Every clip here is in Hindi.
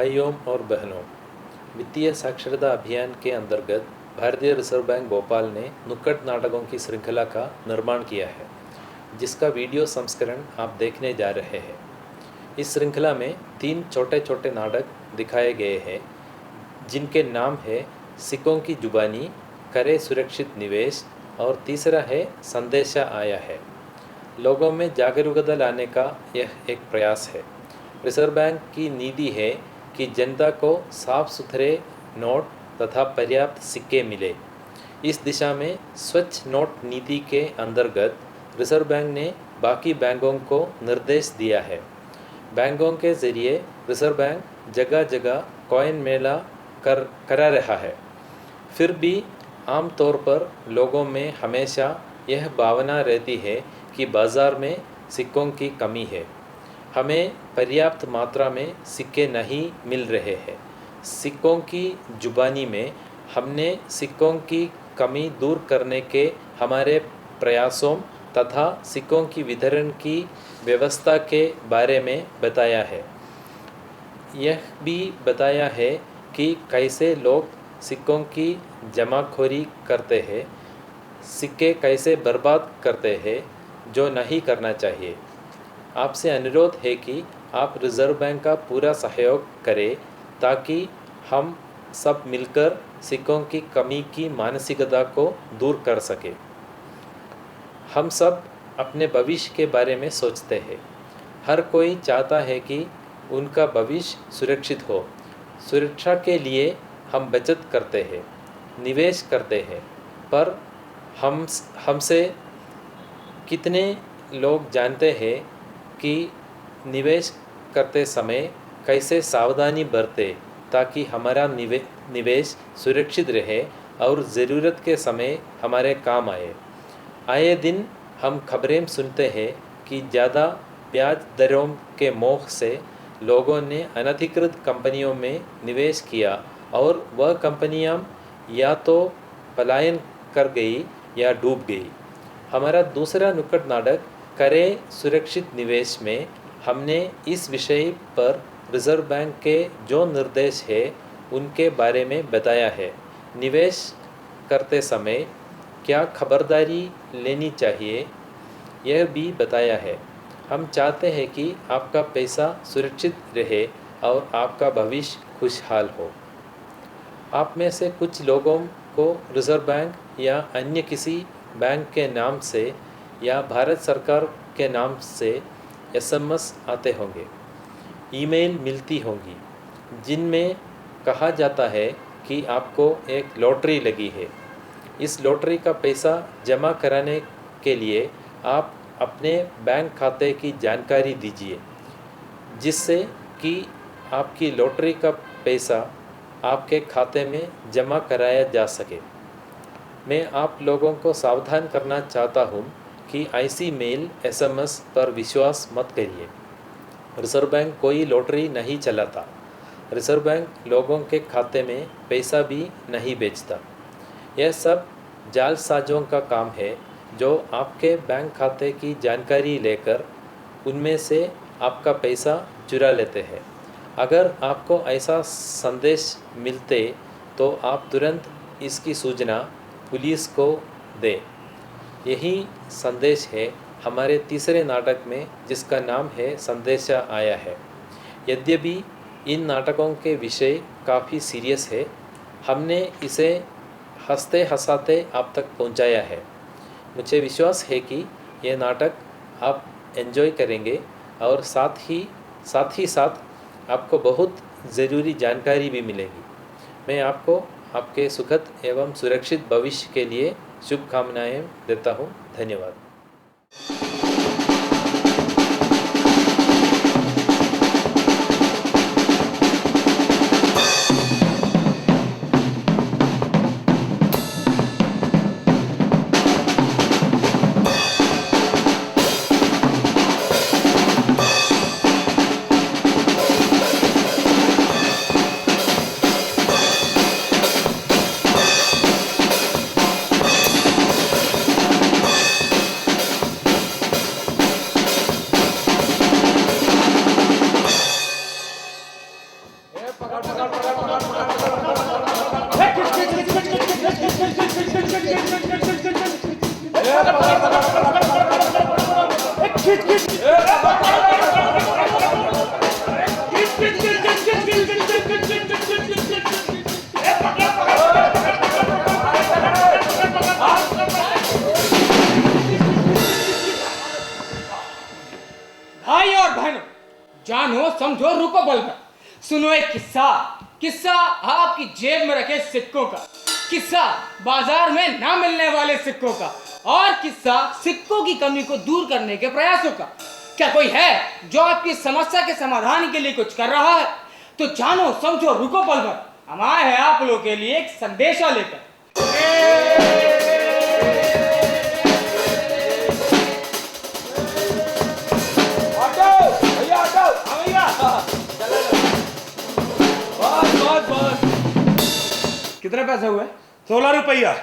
भाइयों और बहनों, वित्तीय साक्षरता अभियान के अंतर्गत भारतीय रिजर्व बैंक भोपाल ने नुक्कड़ नाटकों की श्रृंखला का निर्माण किया है, जिसका वीडियो संस्करण आप देखने जा रहे हैं। इस श्रृंखला में 3 छोटे छोटे नाटक दिखाए गए हैं, जिनके नाम है सिक्कों की जुबानी, करे सुरक्षित निवेश और तीसरा है संदेशा आया है। लोगों में जागरूकता लाने का यह एक प्रयास है। रिजर्व बैंक की नीति है कि जनता को साफ सुथरे नोट तथा पर्याप्त सिक्के मिले। इस दिशा में स्वच्छ नोट नीति के अंतर्गत रिजर्व बैंक ने बाकी बैंकों को निर्देश दिया है। बैंकों के ज़रिए रिजर्व बैंक जगह जगह कॉइन मेला करा रहा है। फिर भी आमतौर पर लोगों में हमेशा यह भावना रहती है कि बाज़ार में सिक्कों की कमी है। हमें पर्याप्त मात्रा में सिक्के नहीं मिल रहे हैं। सिक्कों की जुबानी में हमने सिक्कों की कमी दूर करने के हमारे प्रयासों तथा सिक्कों की वितरण की व्यवस्था के बारे में बताया है। यह भी बताया है कि कैसे लोग सिक्कों की जमाखोरी करते हैं, सिक्के कैसे बर्बाद करते हैं, जो नहीं करना चाहिए। आपसे अनुरोध है कि आप रिज़र्व बैंक का पूरा सहयोग करें ताकि हम सब मिलकर सिक्कों की कमी की मानसिकता को दूर कर सकें। हम सब अपने भविष्य के बारे में सोचते हैं। हर कोई चाहता है कि उनका भविष्य सुरक्षित हो। सुरक्षा के लिए हम बचत करते हैं, निवेश करते हैं, पर हमसे कितने लोग जानते हैं कि निवेश करते समय कैसे सावधानी बरतें ताकि हमारा निवेश सुरक्षित रहे और ज़रूरत के समय हमारे काम आए। आए दिन हम खबरें सुनते हैं कि ज़्यादा ब्याज दरों के मोह से लोगों ने अनधिकृत कंपनियों में निवेश किया और वह कंपनियां या तो पलायन कर गई या डूब गई। हमारा दूसरा नुक्कड़ नाटक करे सुरक्षित निवेश में हमने इस विषय पर रिजर्व बैंक के जो निर्देश है उनके बारे में बताया है। निवेश करते समय क्या खबरदारी लेनी चाहिए, यह भी बताया है। हम चाहते हैं कि आपका पैसा सुरक्षित रहे और आपका भविष्य खुशहाल हो। आप में से कुछ लोगों को रिजर्व बैंक या अन्य किसी बैंक के नाम से या भारत सरकार के नाम से एसएमएस आते होंगे, ईमेल मिलती होंगी, जिनमें कहा जाता है कि आपको एक लॉटरी लगी है। इस लॉटरी का पैसा जमा कराने के लिए आप अपने बैंक खाते की जानकारी दीजिए, जिससे कि आपकी लॉटरी का पैसा आपके खाते में जमा कराया जा सके। मैं आप लोगों को सावधान करना चाहता हूँ कि ऐसी मेल एसएमएस पर विश्वास मत करिए। रिजर्व बैंक कोई लॉटरी नहीं चलाता। रिजर्व बैंक लोगों के खाते में पैसा भी नहीं बेचता। यह सब जालसाजों का काम है जो आपके बैंक खाते की जानकारी लेकर उनमें से आपका पैसा चुरा लेते हैं। अगर आपको ऐसा संदेश मिलते तो आप तुरंत इसकी सूचना पुलिस को दें। यही संदेश है हमारे तीसरे नाटक में, जिसका नाम है संदेशा आया है। यद्यपि इन नाटकों के विषय काफ़ी सीरियस है, हमने इसे हंसते हंसाते आप तक पहुंचाया है। मुझे विश्वास है कि ये नाटक आप एंजॉय करेंगे और साथ ही आपको बहुत ज़रूरी जानकारी भी मिलेगी। मैं आपको आपके सुखद एवं सुरक्षित भविष्य के लिए शुभकामनाएं देता हूं। धन्यवाद। भाई और बहनों, जानो समझो रुको बलकर, सुनो एक किस्सा। किस्सा आपकी जेब में रखे सिक्कों का, किस्सा बाजार में ना मिलने वाले सिक्कों का, और किस्सा सिक्कों की कमी को दूर करने के प्रयासों का। क्या कोई है जो आपकी समस्या के समाधान के लिए कुछ कर रहा है? तो जानो समझो रुको बलकर, हम आए हैं आप लोगों के लिए एक संदेशा लेकर। कितने पैसे हुए? 16 रुपया।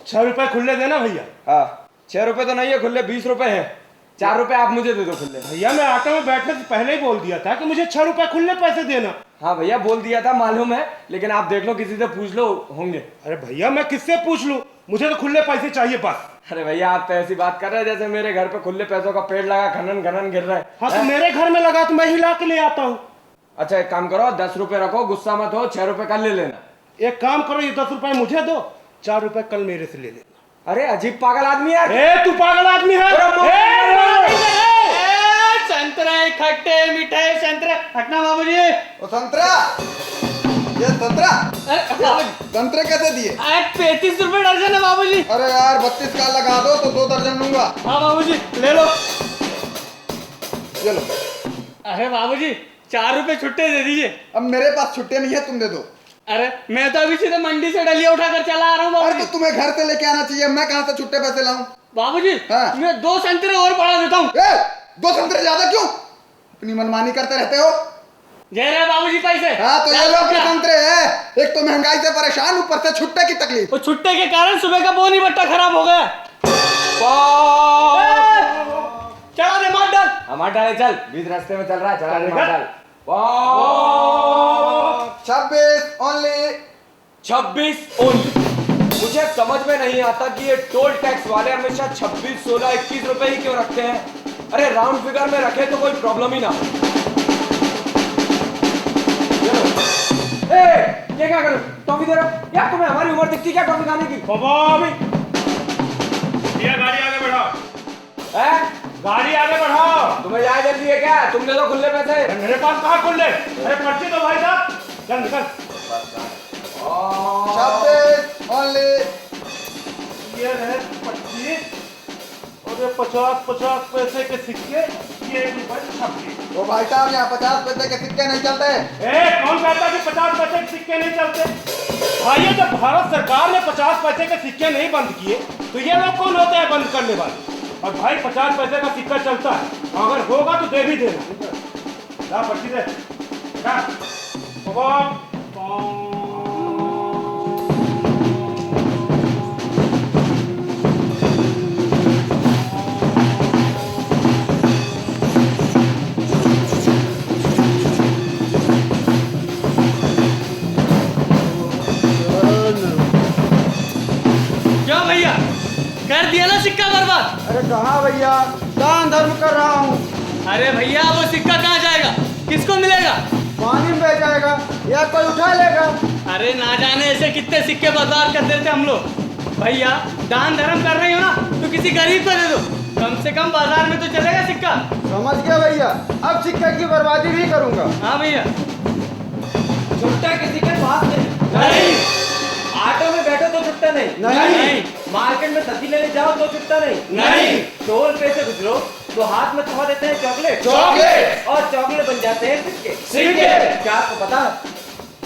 6 रुपए खुले देना भैया। हाँ, 6 रुपए तो नहीं है, खुले 20 रुपए है। 4 रुपए आप मुझे दे दो खुले। भैया मैं ऑटो में बैठने से पहले ही बोल दिया था कि मुझे 6 रुपए खुले पैसे देना। हाँ भैया बोल दिया था, मालूम है, लेकिन आप देख लो, किसी से पूछ लो, होंगे। अरे भैया मैं किससे पूछ लूं, मुझे तो खुले पैसे चाहिए बस। अरे भैया आप तो ऐसी बात कर रहे हैं जैसे मेरे घर पे खुले पैसों का पेड़ लगा, खनन खनन गिर रहा है। हाँ तो मेरे घर में लगा तो मैं हिला के ले आता हूँ। अच्छा एक काम करो, 10 रुपए रखो, गुस्सा मत हो, 6 रुपए कल ले लेना। एक काम करो, ये 10 रुपए मुझे दो, 4 रुपए कल मेरे से ले लेना। अरे अजीब पागल आदमी है। ए तू पागल आदमी है। संतरे खट्टे मीठे संतरे, हटना बाबूजी। ओ संतरा, ये संतरा, संतरे कैसे दिए? 35 रुपए दर्जन है बाबूजी। अरे यार 32 का लगा दो तो 2 दर्जन लूंगा। हाँ बाबूजी ले लो। ये लो। अरे बाबूजी 4 रुपए छुट्टे दे दीजिए। अब मेरे पास छुट्टे नहीं है, तुम दे दो। अरे मैं तो अभी सीधे मंडी से डलिया उठाकर चला आ रहा हूँ अरे बाबूजी। तो तुम्हें घर से लेके आना चाहिए, मैं कहाँ से छुट्टे पैसे लाऊं? बाबूजी हाँ। मैं 2 संतरे और बढ़ा देता हूँ। 2 संतरे ज्यादा क्यों? अपनी मनमानी करते रहते हो। दे रहे बाबूजी पैसे। हाँ तो ये लो अपने संतरे है। एक तो महंगाई से परेशान, ऊपर से छुट्टे की तकलीफ। वो छुट्टे के कारण सुबह का बोनी बट्टा खराब हो गया। चला दे मार डाल। हमारे डाले चल, बीच रास्ते में चल रहा है, चला दे मार डाल। 26 ओनली। 26 ओनली। मुझे समझ में नहीं आता कि ये टोल टैक्स वाले हमेशा 26, 16, 21 रुपए ही क्यों रखते हैं। अरे राउंड फिगर में रखे तो कोई प्रॉब्लम ही ना हो। ये क्या करो, टॉफी दे रहा हो? यार तुम्हें हमारी उम्र दिखती क्या टॉफी खाने की? बाबा भी ये गाड़ी आगे बढ़ाओ। है? गाड़ी आगे बढ़ाओ। तुम्हें जाए जल्दी है क्या? तुम दे दो खुले पैसे। अरे मेरे पास कहाँ खुले? अरे पर्ची दो भाई साहब, चल निकल। 26 ओनली। ये है 25 और ये 50 पैसे के सिक्के, ये 1 रुपए 26। ओ भाई साहब, यहाँ 50 पैसे के सिक्के नहीं चलते। कौन कहता कि 50 पैसे के सिक्के नहीं चलते? भाई जब भारत सरकार ने 50 पैसे के सिक्के नहीं बंद किए तो ये लोग कौन होते हैं बंद करने वाले? और भाई 50 पैसे का सिक्का चलता है, अगर होगा तो दे भी देना। ला पर्ची दे। क्या भैया कर दिया ना सिक्का बर्बाद? अरे कहाँ भैया, दान धर्म कर रहा हूँ। अरे भैया वो सिक्का कहाँ जाएगा, किसको मिलेगा? पानी में बह जाएगा या कोई उठा लेगा। अरे ना जाने ऐसे कितने सिक्के बर्बाद कर देते हम लोग। भैया दान धर्म कर रही हो ना तो किसी गरीब को दे दो, कम से कम बाजार में तो चलेगा सिक्का। समझ गया भैया, अब सिक्के की बर्बादी भी करूंगा। हाँ भैया। छुट्टा किसी के पास नहीं। ऑटो में बैठो तो छुट्टा नहीं। नहीं। मार्केट में सब्जी लेने जाओ तो छुट्टा नहीं। नहीं। टोल पे से गुजरो तो हाथ में थमा देते हैं चॉकलेट। और चॉकलेट बन जाते हैं सिक्के। क्या आपको पता है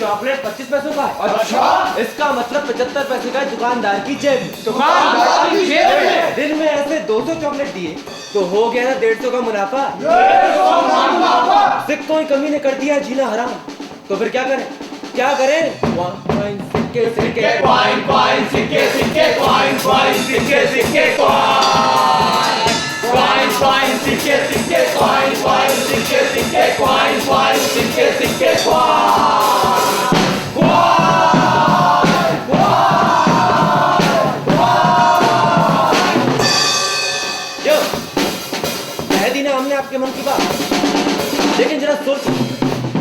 चॉकलेट 25 पैसों का है? अच्छा। इसका मतलब 75 पैसे का है दुकानदार की जेब। दुकानदार की जेब में। दिन में ऐसे 200 चॉकलेट दिए तो हो गया ना 150 का मुनाफा। सिक्कों की कमी ने कर दिया जीना हराम, तो फिर क्या करें? कॉइन सिक्के सिक्के कॉइन कॉइन सिक्के सिक्के कॉइन कॉइन सिक्के सिक्के कॉइन कॉइन सिक्के सिक्के कॉइन कॉइन सिक्के सिक्के कॉइन कॉइन सिक्के सिक्के आपके मन की बात, लेकिन जरा सोचो,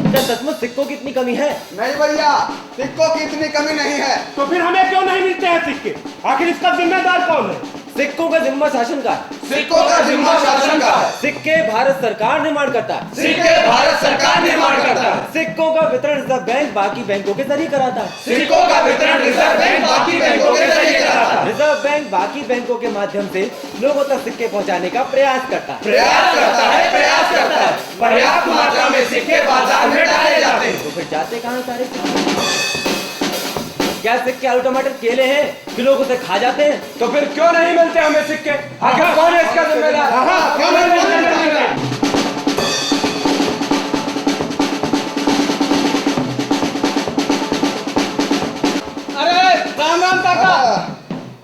क्या सचमुच सिक्कों की इतनी कमी है? नहीं भैया, सिक्कों की इतनी कमी नहीं है। तो फिर हमें क्यों नहीं मिलते हैं सिक्के? आखिर इसका जिम्मेदार कौन है? सिक्कों का जिम्मा शासन का है। सिक्कों का जिम्मा शासन का है। सिक्के भारत सरकार निर्माण करता है। सिक्के भारत सरकार निर्माण करता है। सिक्कों का वितरण रिजर्व बैंक बाकी बैंकों के जरिए कराता है। सिक्कों का वितरण रिजर्व बैंक बाकी बैंकों के जरिए कराता है। रिजर्व बैंक बाकी बैंकों के माध्यम से लोगों तक सिक्के पहुंचाने का प्रयास करता है। प्रयास करता है। पर्याप्त मात्रा में सिक्के बाजार में डाले जाते हैं। तो फिर जाते कहाँ सारे सिक्के? क्या सिक्के आलू टमाटर केले हैं कि लोग उसे खा जाते हैं? तो फिर क्यों नहीं मिलते हमें सिक्के? आखिर कौन है इसका जिम्मेदार? क्यों नहीं मिलते? अरे राम राम काका।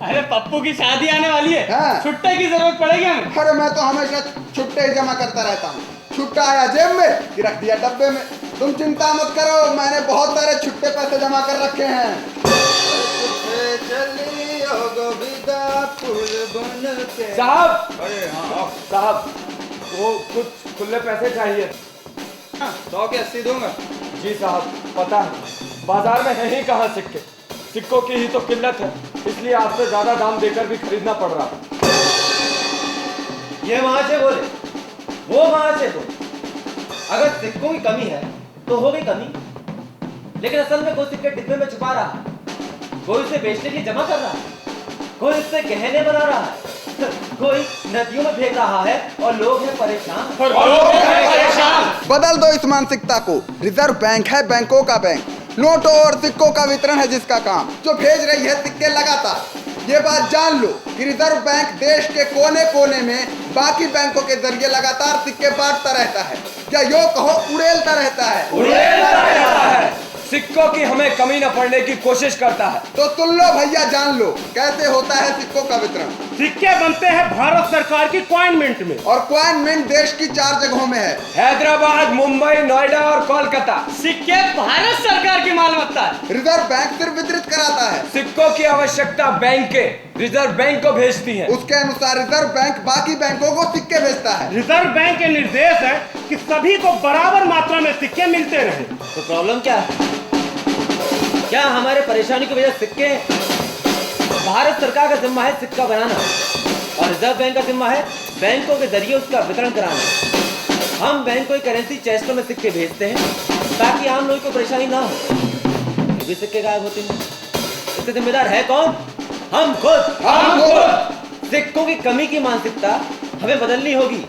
अरे पप्पू की शादी आने वाली है, हाँ। छुट्टे की जरूरत पड़ेगी हमें। अरे मैं तो हमेशा छुट्टे ही जमा करता रहता हूँ। छुट्टा आया जेब में कि रख दिया डब्बे में। तुम चिंता मत करो, मैंने बहुत सारे छुट्टे पैसे जमा कर रखे हैं। साहब, साहब, वो कुछ खुले पैसे चाहिए। 100 के 80 दूंगा। जी साहब, पता है बाजार में है ही कहाँ सिक्के। सिक्कों की ही तो किल्लत है, इसलिए आपसे ज्यादा दाम देकर भी खरीदना पड़ रहा। ये वहां से बोले, वो वहां से बोले। अगर सिक्कों की कमी है तो हो गई कमी, लेकिन असल में कोई सिक्के डिब्बे में छुपा रहा है, कोई उसे बेचने के लिए जमा कर रहा है, कोई इससे गहने बना रहा है, कोई नदियों में फेंक रहा है और लोग हैं परेशान। बदल दो इस मानसिकता को। रिजर्व बैंक है बैंकों का बैंक। नोटों और सिक्कों का वितरण है जिसका काम, जो भेज रही है सिक्के लगातार। ये बात जान लो कि रिजर्व बैंक देश के कोने कोने में बाकी बैंकों के जरिए लगातार सिक्के बांटता रहता है, या यो कहो उड़ेलता रहता है। सिक्कों की हमें कमी न पड़ने की कोशिश करता है। तो सुन लो भैया, जान लो कैसे होता है सिक्कों का वितरण। सिक्के बनते हैं भारत सरकार की कॉइन मिंट में। और कॉइन मिंट देश की 4 जगहों में है। हैदराबाद, मुंबई, नोएडा और कोलकाता। सिक्के भारत सरकार की मालमत्ता है। रिजर्व बैंक सिर्फ वितरित कराता है। सिक्कों की आवश्यकता बैंकें रिजर्व बैंक को भेजती हैं। उसके अनुसार रिजर्व बैंक बाकी बैंकों को सिक्के भेजता है। रिजर्व बैंक के निर्देश है कि सभी को बराबर मात्रा में सिक्के मिलते रहे। तो प्रॉब्लम क्या है? क्या हमारे परेशानी की वजह सिक्के हैं? भारत सरकार का जिम्मा है सिक्का बनाना, और रिजर्व बैंक का जिम्मा है बैंकों के जरिए उसका वितरण कराना। हम बैंकों की करेंसी चेस्टों में सिक्के भेजते हैं ताकि आम लोगों को परेशानी ना हो, फिर भी सिक्के गायब होते हैं। इससे जिम्मेदार है कौन? हम खुद। सिक्कों की कमी की मानसिकता हमें बदलनी होगी।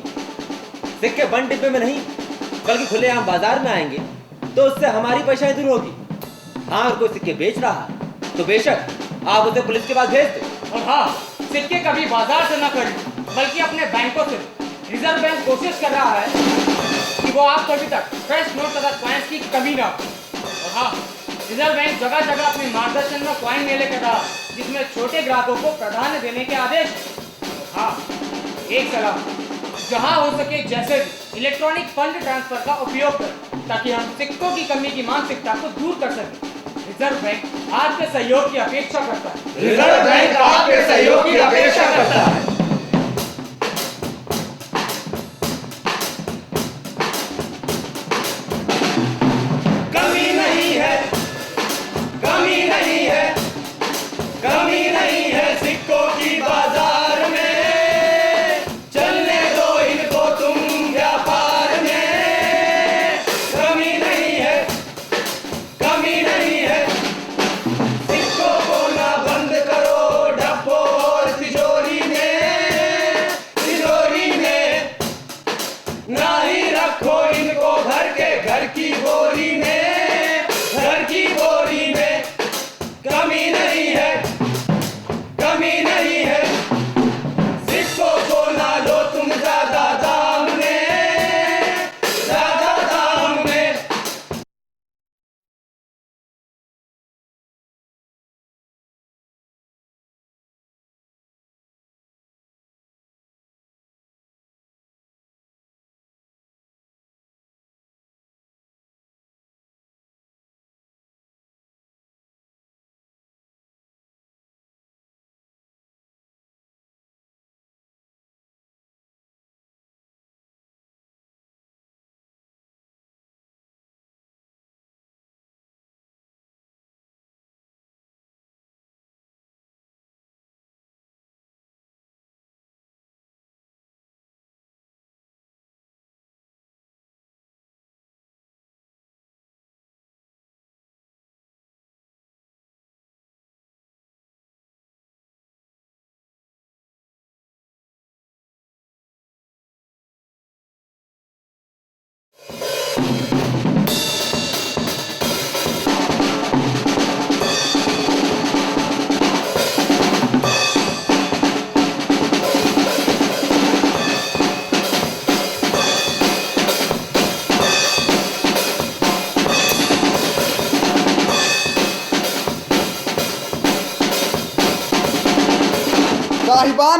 सिक्के बंद डिब्बे में नहीं बल्कि खुलेआम बाजार में आएंगे तो उससे हमारी परेशानी दूर होगी। हाँ, अगर कोई सिक्के बेच रहा है तो बेशक आप उसे पुलिस के पास भेज दें। और हाँ, सिक्के कभी बाजार से न खरीदें बल्कि अपने बैंकों से। रिजर्व बैंक कोशिश कर रहा है कि वो आप सभी तक फ्रेश नोट तथा कॉइन्स की कमी ना हो। और हाँ, रिजर्व बैंक जगह जगह अपने मार्गदर्शन में कॉइन मेले कर रहा है जिसमें छोटे ग्राहकों को प्राधान्य देने के आदेश। और हाँ, एक सलाह, जहाँ हो सके जैसे भी इलेक्ट्रॉनिक फंड ट्रांसफर का उपयोग करें ताकि हम सिक्कों की कमी की मानसिकता को दूर कर सकें। रिजर्व बैंक आपके सहयोग की अपेक्षा करता है। रिजर्व बैंक आपके सहयोग की अपेक्षा करता है।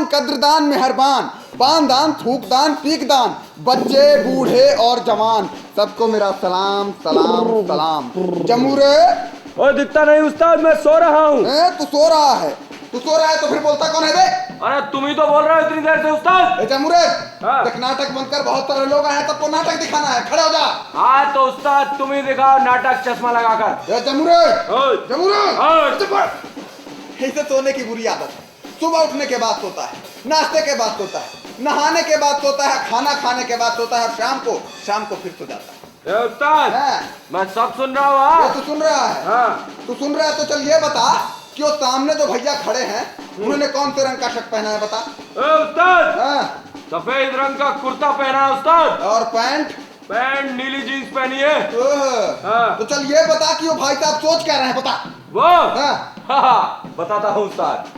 दान कद्रदान मेहरबान, पान दान थूक दान पीक दान, बच्चे बूढ़े और जवान सबको मेरा सलाम सलाम सलाम। जमूरे ओ दिखता नहीं उस्ताद, मैं सो रहा हूँ। तू सो रहा है? तू सो रहा है तो फिर बोलता कौन है बे? अरे तुम ही तो बोल रहे हो इतनी देर से उस्ताद। जमूरे हाँ। देख, नाटक बंद कर, बहुत सारे लोग आए हैं, सबको नाटक दिखाना है, खड़े हो जा। हाँ तो उस्ताद तुम ही दिखाओ नाटक चश्मा लगाकर। जमूरे ओए। जमूरे चुप कर। इसे सोने की बुरी आदत है। सुबह उठने के बाद सोता है, नाश्ते के बाद सोता है, नहाने के बाद सोता है, खाना खाने के बाद सोता है, और शाम को फिर सो जाता है। ए उस्ताद हाँ। मैं सब सुन रहा हूँ। हाँ। तू सुन रहा है? हाँ। तू सुन रहा है तो चल ये बता कि वो सामने जो भैया खड़े हैं उन्होंने कौन से रंग का शर्ट पहना है, बता। ए उस्ताद हाँ। सफेद रंग का कुर्ता पहना है उस्ताद, और पैंट पैंट नीली जीन्स पहनी है। हाँ। तो चल ये बता कि वो भाई साहब सोच क्या रहे हैं, बता। वो हाँ। हाँ, बताता हूँ उस्ताद।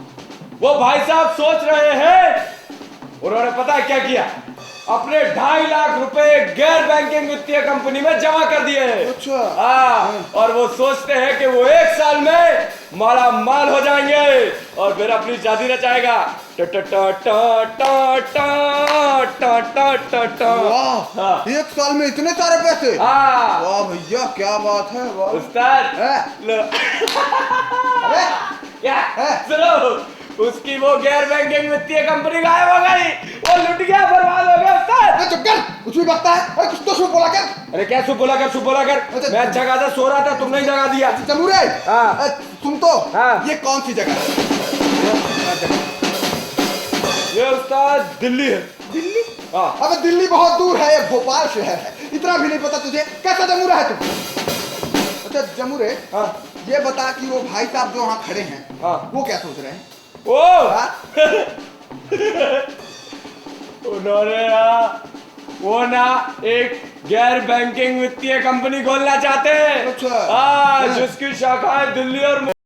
वो भाई साहब सोच रहे हैं, उन्होंने पता है क्या किया, अपने 2.5 लाख रुपए गैर बैंकिंग वित्तीय कंपनी में जमा कर दिए हैं। अच्छा। हाँ, और वो सोचते हैं कि वो 1 साल में माला माल हो जाएंगे और फिर अपनी शादी रचाएगा। वाह, हाँ। 1 साल में इतने सारे पैसे? हाँ। वाह भैया, क्या बात है, वाह। उस्ताद लो। अबे क्या है? सुनो, उसकी वो गैर बैंकिंग वित्तीय कंपनी गायब हो गई, वो लुट गया, बर्बाद हो गया उस्ताद। अरे चुप कर, कुछ भी बकता है। अरे कुछ तो शुभ बोला कर। अरे क्या शुभ बोला कर, शुभ बोला कर। अच्छा। मैं अच्छा खासा सो रहा था, तुमने ही जगा दिया। जमूरे हाँ। सुन तो, हाँ। ये कौन सी जगह है? ये उस्ताद दिल्ली है। दिल्ली? हाँ। अबे दिल्ली बहुत दूर है, ये भोपाल शहर है, इतना भी नहीं पता तुझे? कैसा जमूरा है तू? अच्छा जमूरे, हाँ। ये बता कि वो भाई साहब जो वहाँ खड़े हैं, हाँ। वो क्या सोच रहे हैं? ओ हाँ? उन्होंने वो ना एक गैर बैंकिंग वित्तीय कंपनी खोलना चाहते हैं। अच्छा। हाँ, जिसकी शाखाएं दिल्ली और